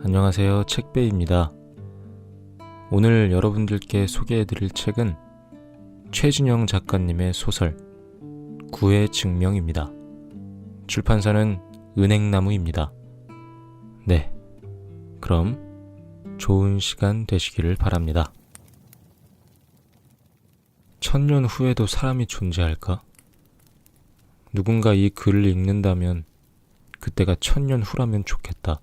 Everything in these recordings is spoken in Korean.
안녕하세요. 책베이입니다. 오늘 여러분들께 소개해드릴 책은 최진영 작가님의 소설 구의 증명입니다. 출판사는 은행나무입니다. 네, 그럼 좋은 시간 되시기를 바랍니다. 1000년 후에도 사람이 존재할까? 누군가 이 글을 읽는다면 그때가 1000년 후라면 좋겠다.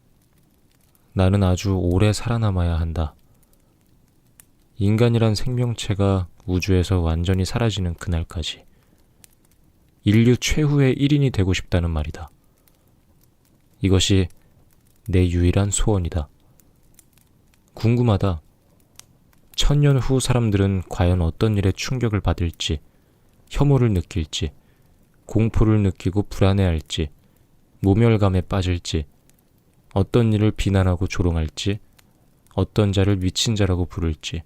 나는 아주 오래 살아남아야 한다. 인간이란 생명체가 우주에서 완전히 사라지는 그날까지 인류 최후의 1인이 되고 싶다는 말이다. 이것이 내 유일한 소원이다. 궁금하다. 1000년 후 사람들은 과연 어떤 일에 충격을 받을지, 혐오를 느낄지, 공포를 느끼고 불안해할지, 모멸감에 빠질지, 어떤 일을 비난하고 조롱할지, 어떤 자를 미친 자라고 부를지,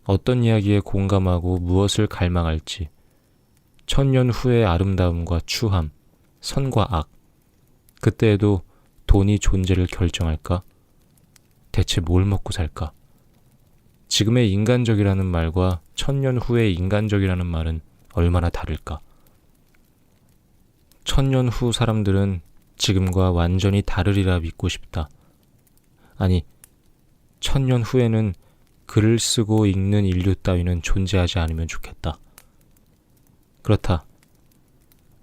어떤 이야기에 공감하고 무엇을 갈망할지, 1000년 후의 아름다움과 추함, 선과 악, 그때에도 돈이 존재를 결정할까? 대체 뭘 먹고 살까? 지금의 인간적이라는 말과 1000년 후의 인간적이라는 말은 얼마나 다를까? 1000년 후 사람들은 지금과 완전히 다르리라 믿고 싶다. 아니, 1000년 후에는 글을 쓰고 읽는 인류 따위는 존재하지 않으면 좋겠다. 그렇다.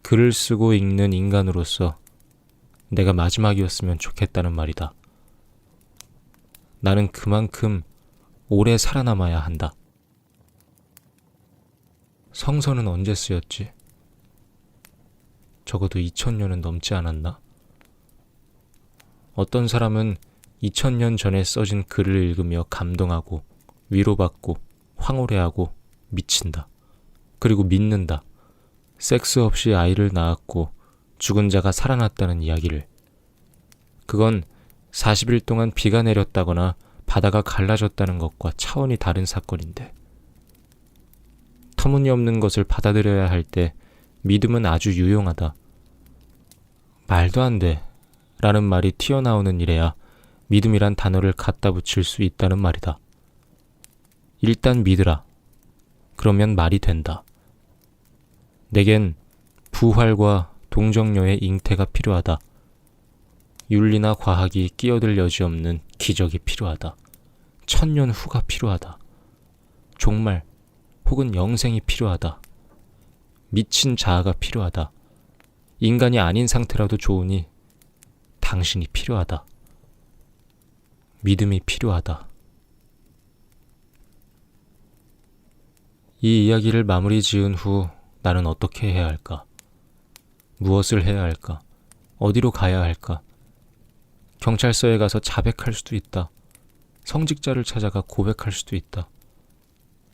글을 쓰고 읽는 인간으로서 내가 마지막이었으면 좋겠다는 말이다. 나는 그만큼 오래 살아남아야 한다. 성서는 언제 쓰였지? 적어도 2000년은 넘지 않았나? 어떤 사람은 2000년 전에 써진 글을 읽으며 감동하고 위로받고 황홀해하고 미친다. 그리고 믿는다. 섹스 없이 아이를 낳았고 죽은 자가 살아났다는 이야기를. 그건 40일 동안 비가 내렸다거나 바다가 갈라졌다는 것과 차원이 다른 사건인데. 터무니없는 것을 받아들여야 할 때 믿음은 아주 유용하다. 말도 안 돼 라는 말이 튀어나오는 일에야 믿음이란 단어를 갖다 붙일 수 있다는 말이다. 일단 믿으라. 그러면 말이 된다. 내겐 부활과 동정녀의 잉태가 필요하다. 윤리나 과학이 끼어들 여지 없는 기적이 필요하다. 1000년 후가 필요하다. 종말 혹은 영생이 필요하다. 미친 자아가 필요하다. 인간이 아닌 상태라도 좋으니 당신이 필요하다. 믿음이 필요하다. 이 이야기를 마무리 지은 후 나는 어떻게 해야 할까? 무엇을 해야 할까? 어디로 가야 할까? 경찰서에 가서 자백할 수도 있다. 성직자를 찾아가 고백할 수도 있다.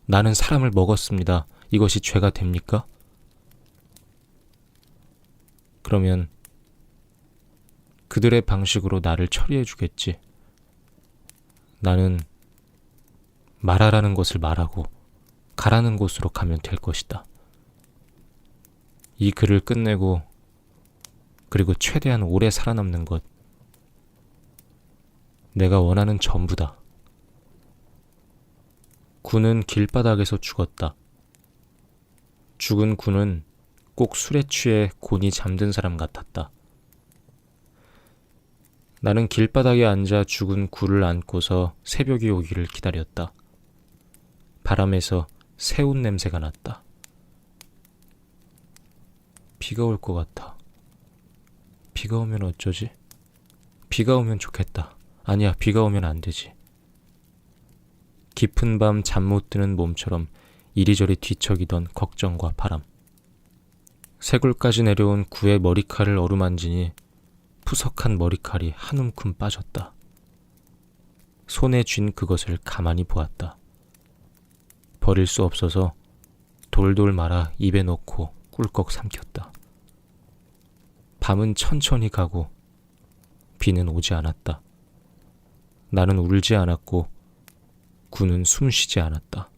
나는 사람을 먹었습니다. 이것이 죄가 됩니까? 그러면 그들의 방식으로 나를 처리해 주겠지. 나는 말하라는 것을 말하고 가라는 곳으로 가면 될 것이다. 이 글을 끝내고 그리고 최대한 오래 살아남는 것. 내가 원하는 전부다. 군은 길바닥에서 죽었다. 죽은 군은 꼭 술에 취해 곤히 잠든 사람 같았다. 나는 길바닥에 앉아 죽은 굴을 안고서 새벽이 오기를 기다렸다. 바람에서 새옷 냄새가 났다. 비가 올 것 같아. 비가 오면 어쩌지? 비가 오면 좋겠다. 아니야, 비가 오면 안 되지. 깊은 밤 잠 못 드는 몸처럼 이리저리 뒤척이던 걱정과 바람. 쇄골까지 내려온 구의 머리칼을 어루만지니 푸석한 머리칼이 한 움큼 빠졌다. 손에 쥔 그것을 가만히 보았다. 버릴 수 없어서 돌돌 말아 입에 넣고 꿀꺽 삼켰다. 밤은 천천히 가고 비는 오지 않았다. 나는 울지 않았고 구는 숨쉬지 않았다.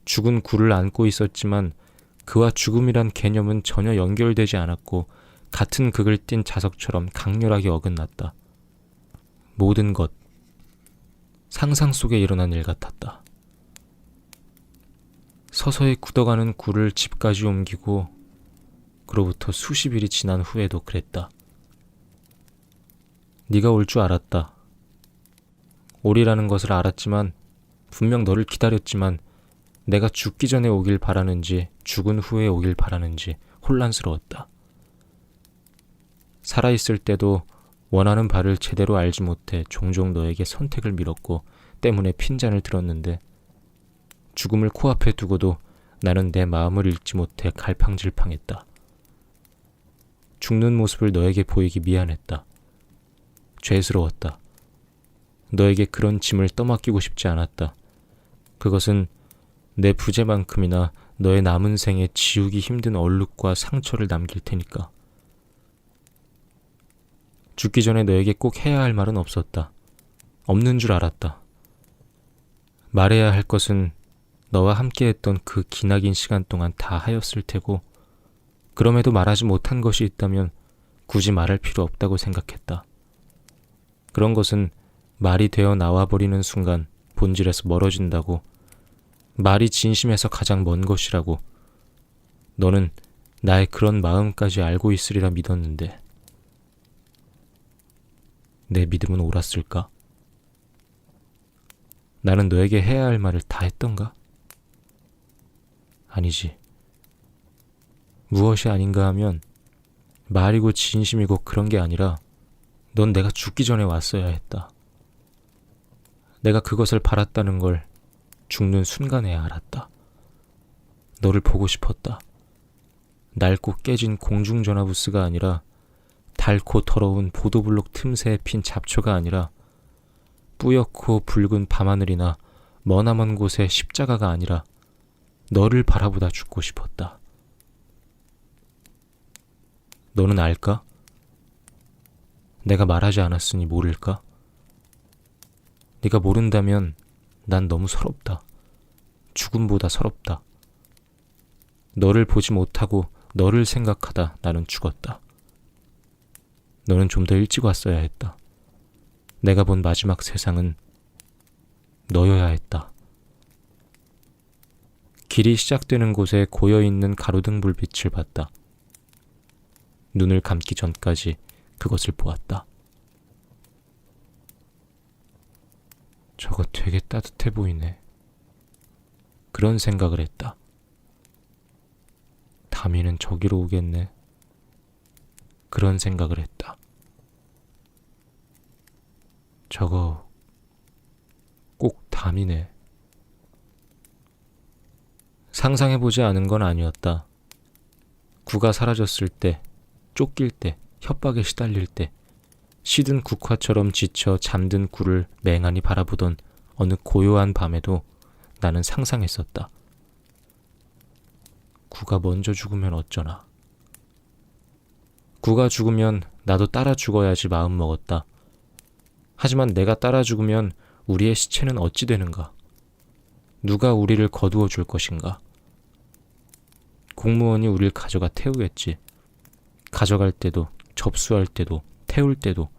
죽은 구를 안고 있었지만 그와 죽음이란 개념은 전혀 연결되지 않았고 같은 극을 띤 자석처럼 강렬하게 어긋났다. 모든 것, 상상 속에 일어난 일 같았다. 서서히 굳어가는 굴을 집까지 옮기고 그로부터 수십 일이 지난 후에도 그랬다. 네가 올 줄 알았다. 오리라는 것을 알았지만 분명 너를 기다렸지만 내가 죽기 전에 오길 바라는지 죽은 후에 오길 바라는지 혼란스러웠다. 살아있을 때도 원하는 바를 제대로 알지 못해 종종 너에게 선택을 미뤘고 때문에 핀잔을 들었는데 죽음을 코앞에 두고도 나는 내 마음을 읽지 못해 갈팡질팡했다. 죽는 모습을 너에게 보이기 미안했다. 죄스러웠다. 너에게 그런 짐을 떠맡기고 싶지 않았다. 그것은 내 부재만큼이나 너의 남은 생에 지우기 힘든 얼룩과 상처를 남길 테니까. 죽기 전에 너에게 꼭 해야 할 말은 없었다. 없는 줄 알았다. 말해야 할 것은 너와 함께했던 그 기나긴 시간 동안 다 하였을 테고 그럼에도 말하지 못한 것이 있다면 굳이 말할 필요 없다고 생각했다. 그런 것은 말이 되어 나와버리는 순간 본질에서 멀어진다고, 말이 진심에서 가장 먼 것이라고 너는 나의 그런 마음까지 알고 있으리라 믿었는데 내 믿음은 옳았을까? 나는 너에게 해야 할 말을 다 했던가? 아니지. 무엇이 아닌가 하면 말이고 진심이고 그런 게 아니라 넌 내가 죽기 전에 왔어야 했다. 내가 그것을 바랐다는 걸 죽는 순간에 알았다. 너를 보고 싶었다. 낡고 깨진 공중전화 부스가 아니라 닳고 더러운 보도블록 틈새에 핀 잡초가 아니라 뿌옇고 붉은 밤하늘이나 머나먼 곳의 십자가가 아니라 너를 바라보다 죽고 싶었다. 너는 알까? 내가 말하지 않았으니 모를까? 네가 모른다면 난 너무 서럽다. 죽음보다 서럽다. 너를 보지 못하고 너를 생각하다 나는 죽었다. 너는 좀 더 일찍 왔어야 했다. 내가 본 마지막 세상은 너여야 했다. 길이 시작되는 곳에 고여있는 가로등 불빛을 봤다. 눈을 감기 전까지 그것을 보았다. 저거 되게 따뜻해 보이네. 그런 생각을 했다. 다미는 저기로 오겠네. 그런 생각을 했다. 저거 꼭 담이네. 상상해보지 않은 건 아니었다. 구가 사라졌을 때, 쫓길 때, 협박에 시달릴 때, 시든 국화처럼 지쳐 잠든 구를 맹하니 바라보던 어느 고요한 밤에도 나는 상상했었다. 구가 먼저 죽으면 어쩌나. 구가 죽으면 나도 따라 죽어야지 마음먹었다. 하지만 내가 따라 죽으면 우리의 시체는 어찌 되는가? 누가 우리를 거두어 줄 것인가? 공무원이 우릴 가져가 태우겠지. 가져갈 때도, 접수할 때도, 태울 때도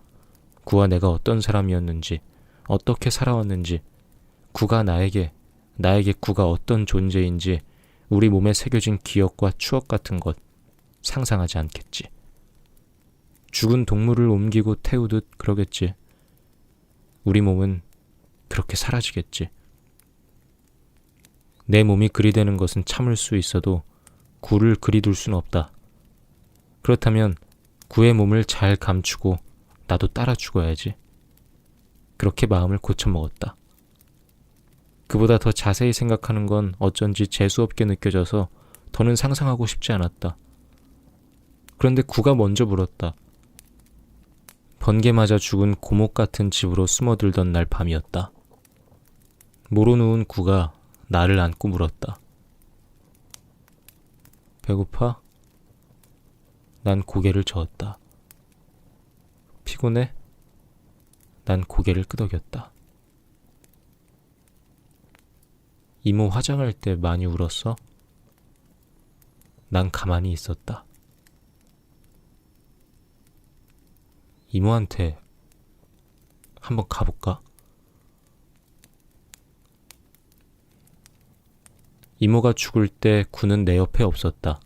구와 내가 어떤 사람이었는지, 어떻게 살아왔는지, 구가 나에게 구가 어떤 존재인지 우리 몸에 새겨진 기억과 추억 같은 것 상상하지 않겠지. 죽은 동물을 옮기고 태우듯 그러겠지. 우리 몸은 그렇게 사라지겠지. 내 몸이 그리 되는 것은 참을 수 있어도 구를 그리 둘 수는 없다. 그렇다면 구의 몸을 잘 감추고 나도 따라 죽어야지. 그렇게 마음을 고쳐먹었다. 그보다 더 자세히 생각하는 건 어쩐지 재수없게 느껴져서 더는 상상하고 싶지 않았다. 그런데 구가 먼저 물었다. 번개 맞아 죽은 고목 같은 집으로 숨어들던 날 밤이었다. 모로 누운 구가 나를 안고 물었다. 배고파? 난 고개를 저었다. 피곤해? 난 고개를 끄덕였다. 이모 화장할 때 많이 울었어? 난 가만히 있었다. 이모한테 한번 가볼까? 이모가 죽을 때 구는 내 옆에 없었다.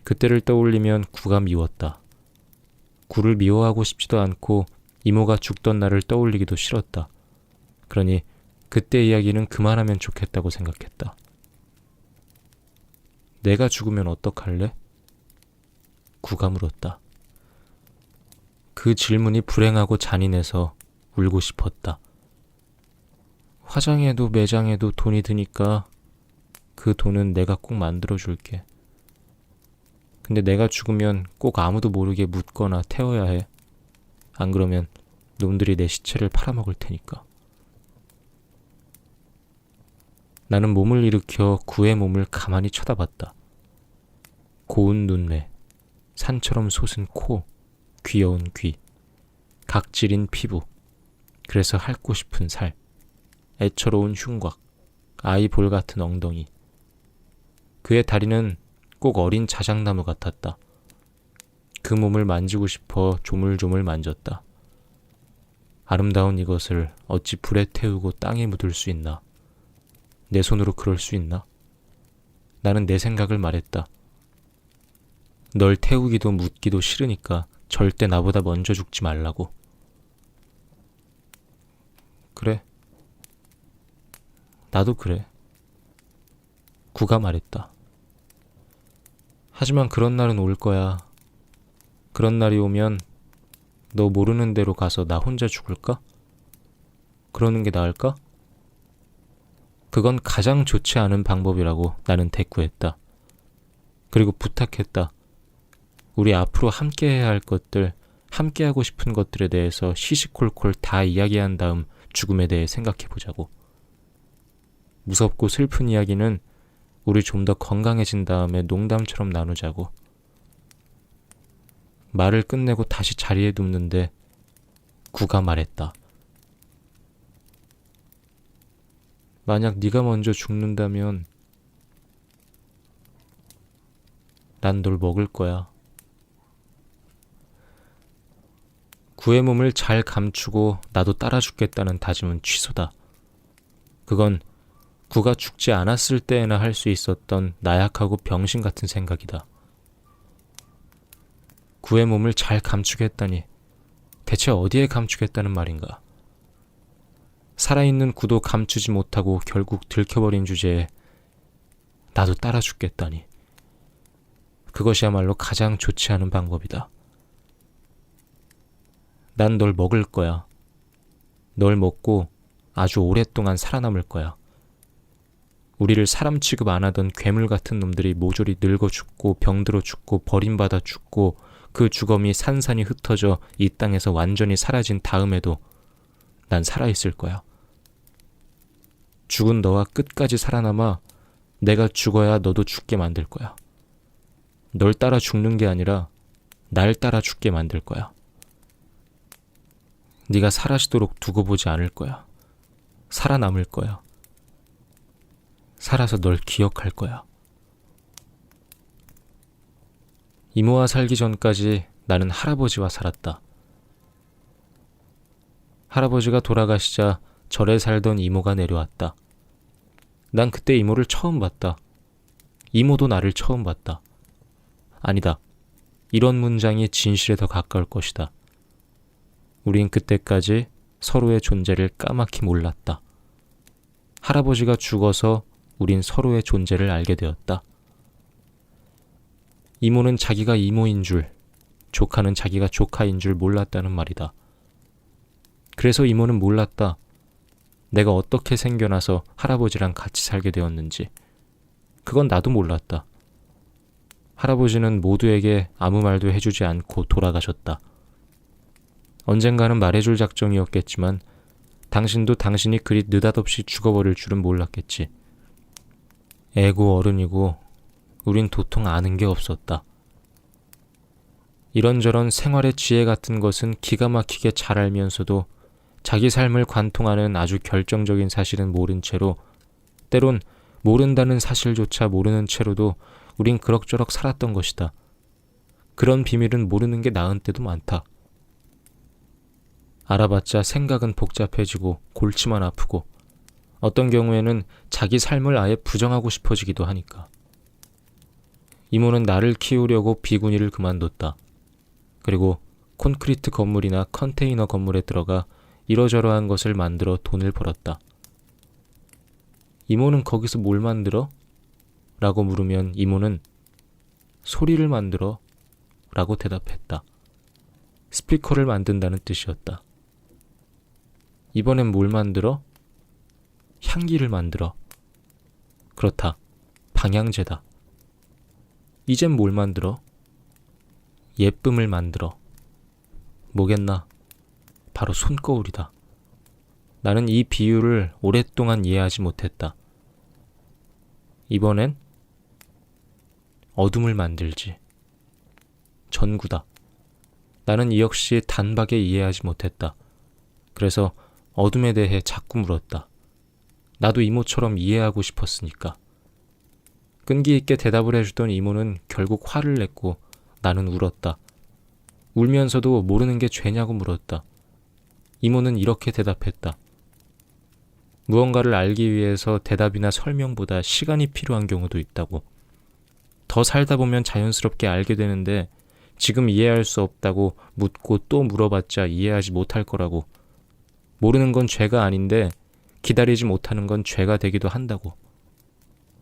그때를 떠올리면 구가 미웠다. 구를 미워하고 싶지도 않고 이모가 죽던 날을 떠올리기도 싫었다. 그러니 그때 이야기는 그만하면 좋겠다고 생각했다. 내가 죽으면 어떡할래? 구가 물었다. 그 질문이 불행하고 잔인해서 울고 싶었다. 화장해도 매장해도 돈이 드니까 그 돈은 내가 꼭 만들어줄게. 근데 내가 죽으면 꼭 아무도 모르게 묻거나 태워야 해. 안 그러면 놈들이 내 시체를 팔아먹을 테니까. 나는 몸을 일으켜 구의 몸을 가만히 쳐다봤다. 고운 눈매, 산처럼 솟은 코, 귀여운 귀, 각질인 피부, 그래서 핥고 싶은 살, 애처로운 흉곽, 아이 볼 같은 엉덩이. 그의 다리는 꼭 어린 자작나무 같았다. 그 몸을 만지고 싶어 조물조물 만졌다. 아름다운 이것을 어찌 불에 태우고 땅에 묻을 수 있나? 내 손으로 그럴 수 있나? 나는 내 생각을 말했다. 널 태우기도 묻기도 싫으니까 절대 나보다 먼저 죽지 말라고. 그래. 나도 그래. 구가 말했다. 하지만 그런 날은 올 거야. 그런 날이 오면 너 모르는 데로 가서 나 혼자 죽을까? 그러는 게 나을까? 그건 가장 좋지 않은 방법이라고 나는 대꾸했다. 그리고 부탁했다. 우리 앞으로 함께해야 할 것들, 함께하고 싶은 것들에 대해서 시시콜콜 다 이야기한 다음 죽음에 대해 생각해보자고. 무섭고 슬픈 이야기는 우리 좀 더 건강해진 다음에 농담처럼 나누자고. 말을 끝내고 다시 자리에 눕는데 구가 말했다. 만약 네가 먼저 죽는다면 난 널 먹을 거야. 구의 몸을 잘 감추고 나도 따라 죽겠다는 다짐은 취소다. 그건 구가 죽지 않았을 때에나 할 수 있었던 나약하고 병신 같은 생각이다. 구의 몸을 잘 감추겠다니 대체 어디에 감추겠다는 말인가? 살아있는 구도 감추지 못하고 결국 들켜버린 주제에 나도 따라 죽겠다니. 그것이야말로 가장 좋지 않은 방법이다. 난 널 먹을 거야. 널 먹고 아주 오랫동안 살아남을 거야. 우리를 사람 취급 안 하던 괴물 같은 놈들이 모조리 늙어 죽고 병들어 죽고 버림받아 죽고 그 주검이 산산이 흩어져 이 땅에서 완전히 사라진 다음에도 난 살아있을 거야. 죽은 너와 끝까지 살아남아 내가 죽어야 너도 죽게 만들 거야. 널 따라 죽는 게 아니라 날 따라 죽게 만들 거야. 네가 사라지도록 두고 보지 않을 거야. 살아남을 거야. 살아서 널 기억할 거야. 이모와 살기 전까지 나는 할아버지와 살았다. 할아버지가 돌아가시자 절에 살던 이모가 내려왔다. 난 그때 이모를 처음 봤다. 이모도 나를 처음 봤다. 아니다. 이런 문장이 진실에 더 가까울 것이다. 우린 그때까지 서로의 존재를 까맣게 몰랐다. 할아버지가 죽어서 우린 서로의 존재를 알게 되었다. 이모는 자기가 이모인 줄, 조카는 자기가 조카인 줄 몰랐다는 말이다. 그래서 이모는 몰랐다. 내가 어떻게 생겨나서 할아버지랑 같이 살게 되었는지. 그건 나도 몰랐다. 할아버지는 모두에게 아무 말도 해주지 않고 돌아가셨다. 언젠가는 말해줄 작정이었겠지만 당신도 당신이 그리 느닷없이 죽어버릴 줄은 몰랐겠지. 애고 어른이고 우린 도통 아는 게 없었다. 이런저런 생활의 지혜 같은 것은 기가 막히게 잘 알면서도 자기 삶을 관통하는 아주 결정적인 사실은 모른 채로, 때론 모른다는 사실조차 모르는 채로도 우린 그럭저럭 살았던 것이다. 그런 비밀은 모르는 게 나은 때도 많다. 알아봤자 생각은 복잡해지고 골치만 아프고 어떤 경우에는 자기 삶을 아예 부정하고 싶어지기도 하니까. 이모는 나를 키우려고 비구니를 그만뒀다. 그리고 콘크리트 건물이나 컨테이너 건물에 들어가 이러저러한 것을 만들어 돈을 벌었다. 이모는 거기서 뭘 만들어? 라고 물으면 이모는 소리를 만들어 라고 대답했다. 스피커를 만든다는 뜻이었다. 이번엔 뭘 만들어? 향기를 만들어. 그렇다. 방향제다. 이젠 뭘 만들어? 예쁨을 만들어. 뭐겠나? 바로 손거울이다. 나는 이 비유를 오랫동안 이해하지 못했다. 이번엔 어둠을 만들지. 전구다. 나는 이 역시 단박에 이해하지 못했다. 그래서 어둠에 대해 자꾸 물었다. 나도 이모처럼 이해하고 싶었으니까. 끈기 있게 대답을 해주던 이모는 결국 화를 냈고 나는 울었다. 울면서도 모르는 게 죄냐고 물었다. 이모는 이렇게 대답했다. 무언가를 알기 위해서 대답이나 설명보다 시간이 필요한 경우도 있다고. 더 살다 보면 자연스럽게 알게 되는데 지금 이해할 수 없다고 묻고 또 물어봤자 이해하지 못할 거라고. 모르는 건 죄가 아닌데 기다리지 못하는 건 죄가 되기도 한다고.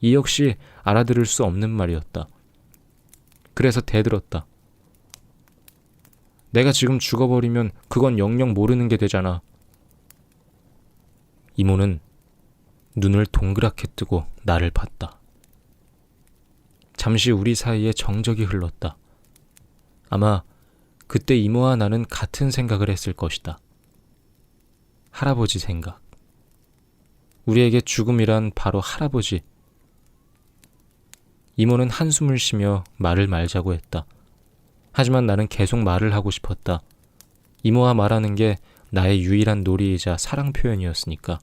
이 역시 알아들을 수 없는 말이었다. 그래서 대들었다. 내가 지금 죽어버리면 그건 영영 모르는 게 되잖아. 이모는 눈을 동그랗게 뜨고 나를 봤다. 잠시 우리 사이에 정적이 흘렀다. 아마 그때 이모와 나는 같은 생각을 했을 것이다. 할아버지 생각. 우리에게 죽음이란 바로 할아버지. 이모는 한숨을 쉬며 말을 말자고 했다. 하지만 나는 계속 말을 하고 싶었다. 이모와 말하는 게 나의 유일한 놀이이자 사랑 표현이었으니까.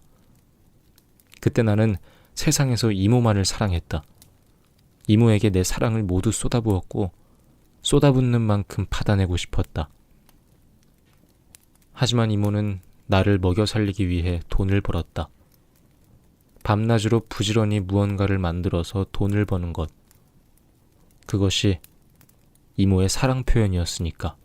그때 나는 세상에서 이모만을 사랑했다. 이모에게 내 사랑을 모두 쏟아부었고 쏟아붓는 만큼 받아내고 싶었다. 하지만 이모는 나를 먹여 살리기 위해 돈을 벌었다. 밤낮으로 부지런히 무언가를 만들어서 돈을 버는 것. 그것이 이모의 사랑 표현이었으니까.